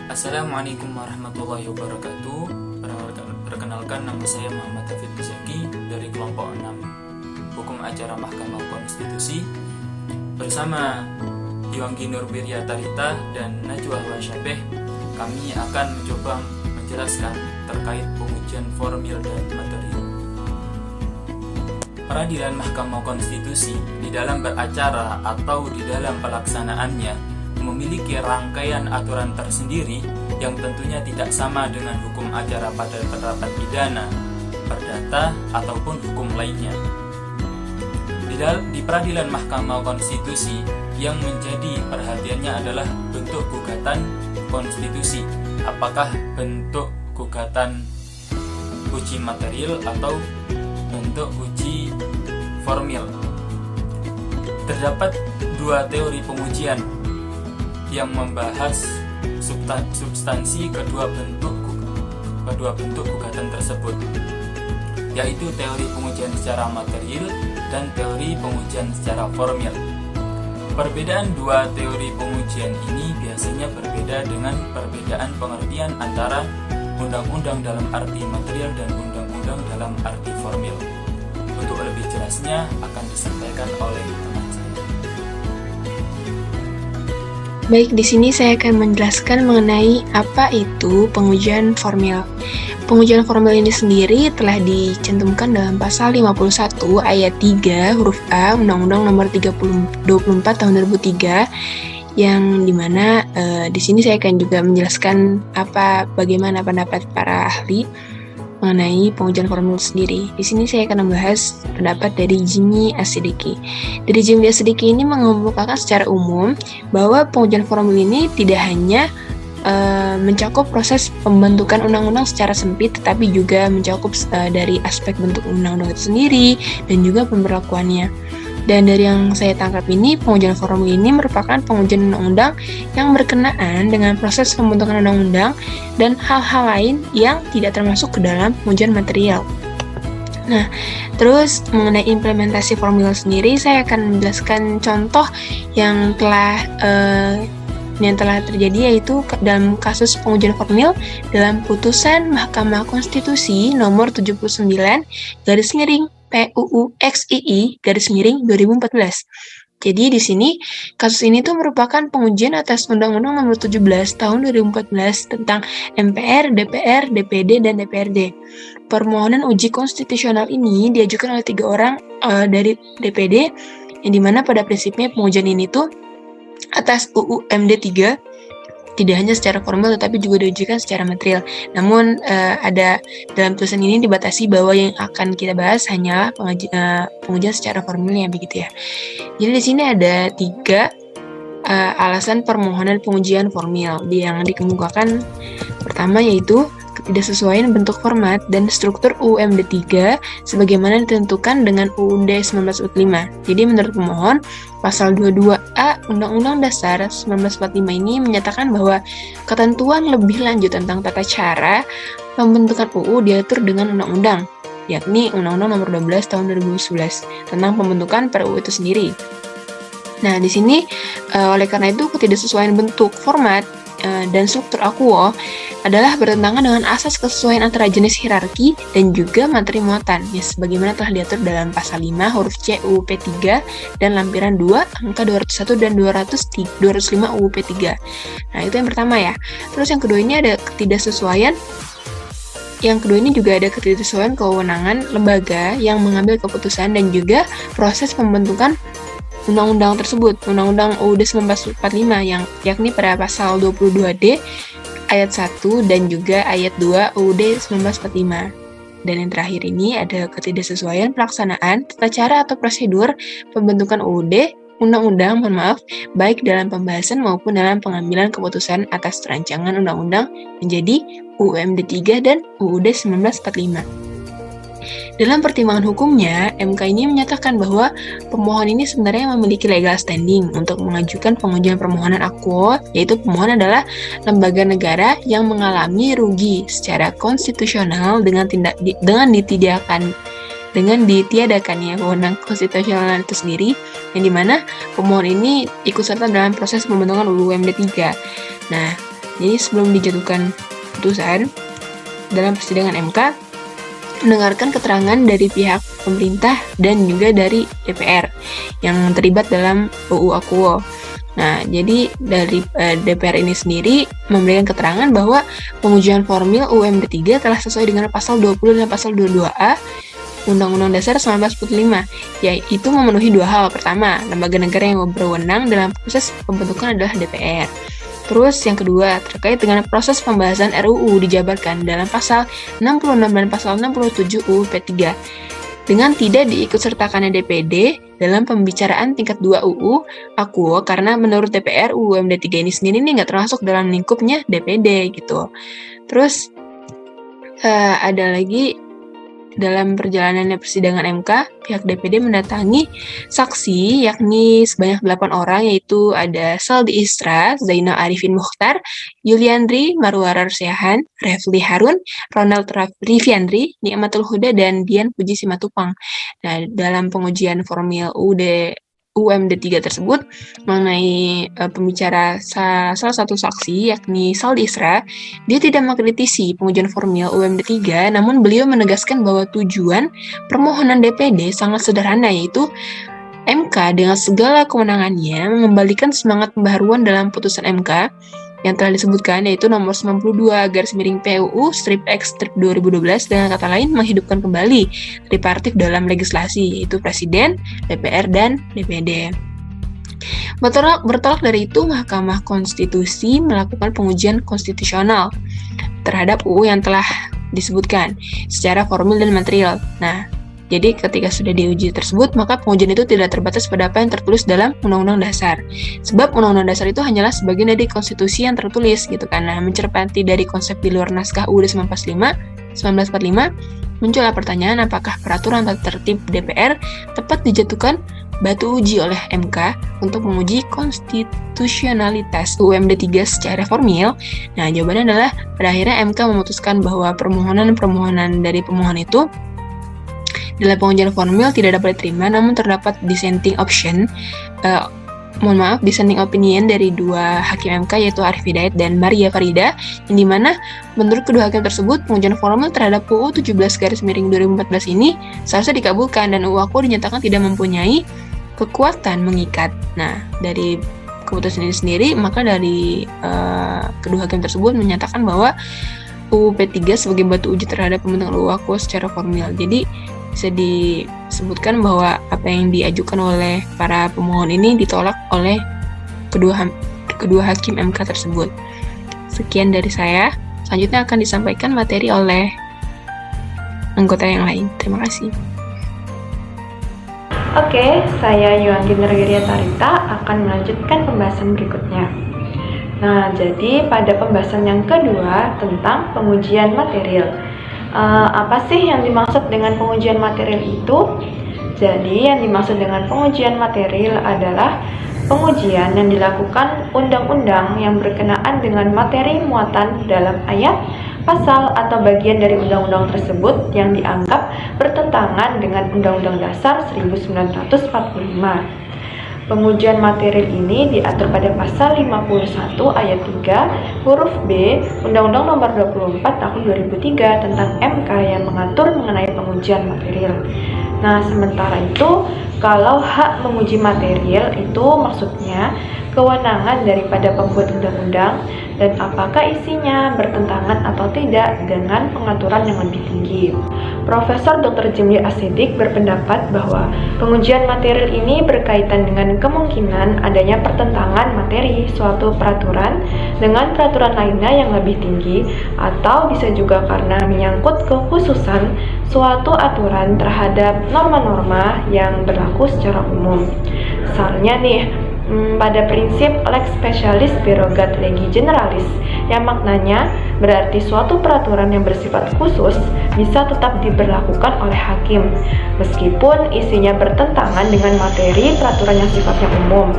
Assalamualaikum warahmatullahi wabarakatuh. Perkenalkan, nama saya Muhammad David Muzaki dari kelompok 6 Hukum Acara Mahkamah Konstitusi bersama Yuanggi Nurwirya Tarita dan Najwa Wasyabeh. Kami akan mencoba menjelaskan terkait pengujian formil dan material. Peradilan Mahkamah Konstitusi di dalam beracara atau di dalam pelaksanaannya memiliki rangkaian aturan tersendiri yang tentunya tidak sama dengan hukum acara pada penerapan pidana, perdata, ataupun hukum lainnya. Di peradilan Mahkamah Konstitusi yang menjadi perhatiannya adalah bentuk gugatan konstitusi. Apakah bentuk gugatan uji material atau bentuk uji formil? Terdapat dua teori pengujian yang membahas substansi kedua bentuk gugatan tersebut, yaitu teori pengujian secara material dan teori pengujian secara formil. Perbedaan dua teori pengujian ini biasanya berbeda dengan perbedaan pengertian antara undang-undang dalam arti material dan undang-undang dalam arti formil. Untuk lebih jelasnya akan disampaikan oleh teman saya. Baik, di sini saya akan menjelaskan mengenai apa itu pengujian formil. Pengujian formil ini sendiri telah dicantumkan dalam pasal 51 ayat 3 huruf A Undang-Undang Nomor 24 Tahun 2003, yang dimana di sini saya akan juga menjelaskan bagaimana pendapat para ahli mengenai pengujian formil sendiri. Di sini saya akan membahas pendapat dari Jimmy Asidiki. Dari Jimmy Asidiki ini mengemukakan secara umum bahwa pengujian formil ini tidak hanya mencakup proses pembentukan undang-undang secara sempit, tetapi juga mencakup dari aspek bentuk undang-undang itu sendiri dan juga pemberlakuannya. Dan dari yang saya tangkap ini, pengujian formil ini merupakan pengujian undang-undang yang berkenaan dengan proses pembentukan undang-undang dan hal-hal lain yang tidak termasuk ke dalam pengujian material. Nah, terus mengenai implementasi formil sendiri, saya akan menjelaskan contoh yang telah terjadi, yaitu dalam kasus pengujian formil dalam putusan Mahkamah Konstitusi nomor 79 PUU XII 2014. Jadi di sini kasus ini tuh merupakan pengujian atas Undang-Undang Nomor 17 Tahun 2014 tentang MPR, DPR, DPD, dan DPRD. Permohonan uji konstitusional ini diajukan oleh 3 orang dari DPD, yang dimana pada prinsipnya pengujian ini tuh atas UU MD 3 tidak hanya secara formal tetapi juga diujikan secara material. Namun ada dalam tulisan ini dibatasi bahwa yang akan kita bahas hanyalah pengujian secara formilnya, begitu ya. Jadi di sini ada 3 alasan permohonan pengujian formil yang dikemukakan. Pertama yaitu ketidaksesuaian bentuk format dan struktur UUMD 3 sebagaimana ditentukan dengan UUD 1945. Jadi menurut pemohon, pasal 22A Undang-Undang Dasar 1945 ini menyatakan bahwa ketentuan lebih lanjut tentang tata cara pembentukan UU diatur dengan undang-undang, yakni Undang-Undang Nomor 12 Tahun 2011 tentang pembentukan PRUU itu sendiri. Nah, di sini oleh karena itu ketidaksesuaian bentuk format dan struktur akuo adalah bertentangan dengan asas kesesuaian antara jenis hierarki dan juga materi muatan, ya sebagaimana telah diatur dalam pasal 5 huruf C UU P3 dan lampiran 2 angka 201 dan 205 UU P3. Nah, itu yang pertama ya. Terus yang kedua ini ada ketidaksesuaian. Yang kedua ini juga ada ketidaksesuaian kewenangan lembaga yang mengambil keputusan dan juga proses pembentukan undang-undang tersebut, Undang-Undang UUD 1945 yang yakni pada pasal 22D ayat 1 dan juga ayat 2 UUD 1945. Dan yang terakhir ini ada ketidaksesuaian pelaksanaan tata cara atau prosedur pembentukan undang-undang, baik dalam pembahasan maupun dalam pengambilan keputusan atas rancangan undang-undang menjadi UUMD 3 dan UUD 1945. Dalam pertimbangan hukumnya, MK ini menyatakan bahwa pemohon ini sebenarnya memiliki legal standing untuk mengajukan pengujian permohonan akuo, yaitu pemohon adalah lembaga negara yang mengalami rugi secara konstitusional dengan ditiadakannya wewenang konstitusional itu sendiri, yang dimana pemohon ini ikut serta dalam proses pembentukan UUMD 3. Nah, Jadi sebelum dijatuhkan putusan dalam persidangan MK, mendengarkan keterangan dari pihak pemerintah dan juga dari DPR yang terlibat dalam UU Akuo. Nah, jadi dari DPR ini sendiri memberikan keterangan bahwa pengujian formil UMD 3 telah sesuai dengan pasal 20 dan pasal 22A Undang-Undang Dasar 1945, yaitu memenuhi dua hal. Pertama, lembaga negara yang berwenang dalam proses pembentukan adalah DPR. Terus yang kedua, terkait dengan proses pembahasan RUU dijabarkan dalam pasal 66 dan pasal 67 UU P3 dengan tidak diikutsertakannya DPD dalam pembicaraan tingkat 2 UU Akuo, karena menurut DPR UU UMD 3 ini sendiri nih nggak termasuk dalam lingkupnya DPD gitu. Terus ada lagi, dalam perjalanannya persidangan MK, pihak DPD mendatangi saksi yakni sebanyak 8 orang, yaitu ada Saldi Isra, Zainal Arifin Mukhtar, Yuliandri Marwara Rusyahan, Refli Harun, Ronald Riviandri, Nikmatul Huda, dan Dian Puji Simatupang. Nah, dalam pengujian formil UMD 3 tersebut mengenai pembicara salah satu saksi yakni Saldi Isra, dia tidak mengkritisi pengujian formil UMD 3, namun beliau menegaskan bahwa tujuan permohonan DPD sangat sederhana, yaitu MK dengan segala kewenangannya mengembalikan semangat pembaharuan dalam putusan MK yang telah disebutkan, yaitu nomor 92/PUU/X/2012, dengan kata lain menghidupkan kembali tripartit dalam legislasi, yaitu Presiden, DPR, dan DPD. Bertolak dari itu, Mahkamah Konstitusi melakukan pengujian konstitusional terhadap UU yang telah disebutkan secara formil dan material. Nah, jadi ketika sudah diuji tersebut, maka pengujian itu tidak terbatas pada apa yang tertulis dalam Undang-Undang Dasar. Sebab Undang-Undang Dasar itu hanyalah sebagian dari konstitusi yang tertulis gitu kan. Nah, mencermati dari konsep di luar naskah UUD 1945, muncullah pertanyaan apakah peraturan tata tertib DPR tepat dijatuhkan batu uji oleh MK untuk menguji konstitusionalitas UMD 3 secara formil. Nah, jawabannya adalah pada akhirnya MK memutuskan bahwa permohonan dari pemohon itu dalam pengujian formil tidak dapat diterima, namun terdapat dissenting opinion dari dua hakim MK, yaitu Arif Hidayat dan Maria Farida, yang dimana menurut kedua hakim tersebut pengujian formil terhadap UU 17/2014 ini seharusnya dikabulkan dan UU Akuo dinyatakan tidak mempunyai kekuatan mengikat. Nah, dari keputusan ini sendiri, maka dari kedua hakim tersebut menyatakan bahwa UU P3 sebagai batu uji terhadap pembentukan UU Akuo secara formil. Jadi bisa disebutkan bahwa apa yang diajukan oleh para pemohon ini ditolak oleh kedua hakim MK tersebut. Sekian dari saya. Selanjutnya akan disampaikan materi oleh anggota yang lain. Terima kasih. Oke, saya Yuanggi Nergeria Tarita akan melanjutkan pembahasan berikutnya. Nah, jadi pada pembahasan yang kedua tentang pengujian material. Apa sih yang dimaksud dengan pengujian material itu? Jadi, yang dimaksud dengan pengujian material adalah pengujian yang dilakukan undang-undang yang berkenaan dengan materi muatan dalam ayat, pasal, atau bagian dari undang-undang tersebut yang dianggap bertentangan dengan Undang-Undang Dasar 1945. Pengujian material ini diatur pada pasal 51 ayat 3 huruf B Undang-Undang Nomor 24 Tahun 2003 tentang MK yang mengatur mengenai pengujian material. Nah, sementara itu, kalau hak menguji material itu maksudnya kewenangan daripada pembuat undang-undang dan apakah isinya bertentangan atau tidak dengan pengaturan yang lebih tinggi. Profesor Dr. Jimli Asidik berpendapat bahwa pengujian material ini berkaitan dengan kemungkinan adanya pertentangan materi suatu peraturan dengan peraturan lainnya yang lebih tinggi, atau bisa juga karena menyangkut kekhususan suatu aturan terhadap norma-norma yang berlaku secara umum. Misalnya nih, pada prinsip lex specialis derogat legi generalis, yang maknanya berarti suatu peraturan yang bersifat khusus bisa tetap diberlakukan oleh hakim meskipun isinya bertentangan dengan materi peraturan yang sifatnya umum.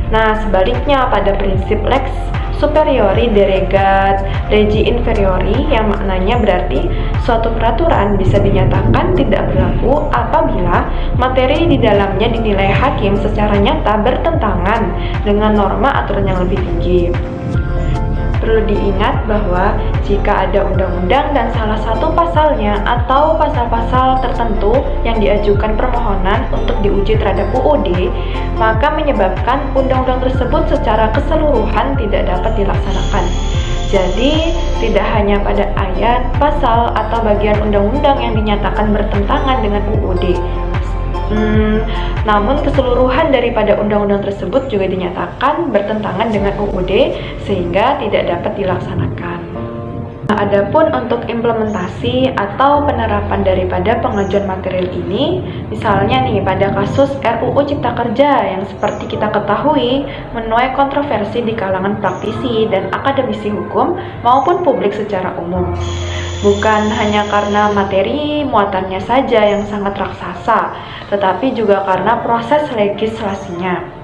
Nah, sebaliknya pada prinsip lex superiori derogat legi inferiori, yang maknanya berarti suatu peraturan bisa dinyatakan tidak berlaku apabila materi di dalamnya dinilai hakim secara nyata bertentangan dengan norma aturan yang lebih tinggi. perlu diingat bahwa jika ada undang-undang dan salah satu pasalnya atau pasal-pasal tertentu yang diajukan permohonan untuk diuji terhadap UUD, maka menyebabkan undang-undang tersebut secara keseluruhan tidak dapat dilaksanakan. Jadi, tidak hanya pada ayat, pasal, atau bagian undang-undang yang dinyatakan bertentangan dengan UUD, namun keseluruhan daripada undang-undang tersebut juga dinyatakan bertentangan dengan UUD sehingga tidak dapat dilaksanakan. Adapun untuk implementasi atau penerapan daripada pengajuan material ini, misalnya nih pada kasus RUU Cipta Kerja yang seperti kita ketahui menuai kontroversi di kalangan praktisi dan akademisi hukum maupun publik secara umum. Bukan hanya karena materi muatannya saja yang sangat raksasa, tetapi juga karena proses legislasinya.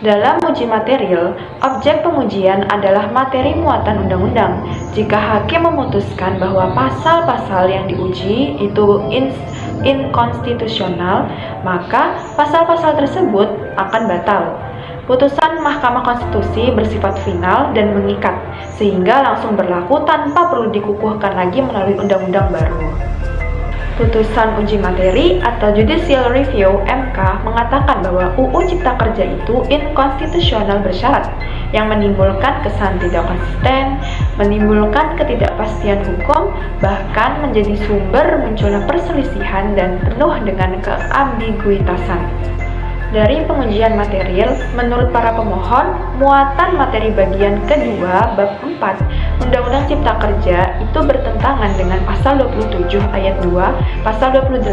Dalam uji material, objek pengujian adalah materi muatan undang-undang. Jika hakim memutuskan bahwa pasal-pasal yang diuji itu inkonstitusional, maka pasal-pasal tersebut akan batal. Putusan Mahkamah Konstitusi bersifat final dan mengikat, sehingga langsung berlaku tanpa perlu dikukuhkan lagi melalui undang-undang baru. Putusan uji materi atau Judicial Review (MK) mengatakan bahwa UU Cipta Kerja itu inkonstitusional bersyarat, yang menimbulkan kesan tidak konsisten, menimbulkan ketidakpastian hukum, bahkan menjadi sumber munculnya perselisihan dan penuh dengan keambiguitasan. Dari pengujian material, menurut para pemohon, muatan materi bagian kedua bab 4 Undang-Undang Cipta Kerja itu bertentangan dengan pasal 27 ayat 2, pasal 28,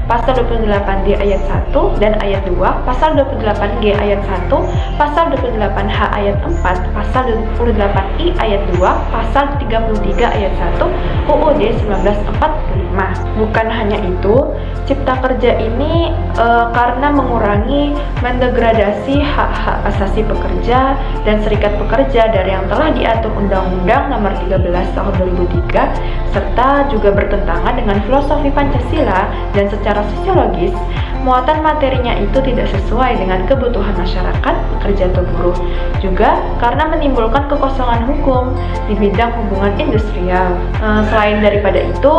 pasal 28D ayat 1 dan ayat 2, pasal 28G ayat 1, pasal 28H ayat 4, pasal 28I ayat 2, pasal 33 ayat 1, UUD 1945. Bukan hanya itu, Cipta Kerja ini karena mendegradasi hak-hak asasi pekerja dan serikat pekerja dari yang telah diatur Undang-Undang Nomor 13 Tahun 2003 serta juga bertentangan dengan filosofi Pancasila dan secara sosiologis muatan materinya itu tidak sesuai dengan kebutuhan masyarakat, pekerja atau buruh. Juga karena menimbulkan kekosongan hukum di bidang hubungan industrial. Selain daripada itu,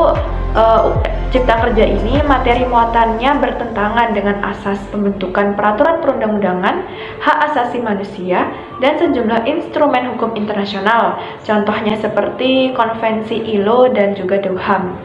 Cipta Kerja ini materi muatannya bertentangan dengan asas pembentukan peraturan perundang-undangan, hak asasi manusia, dan sejumlah instrumen hukum internasional, contohnya seperti Konvensi ILO dan juga DOHAM.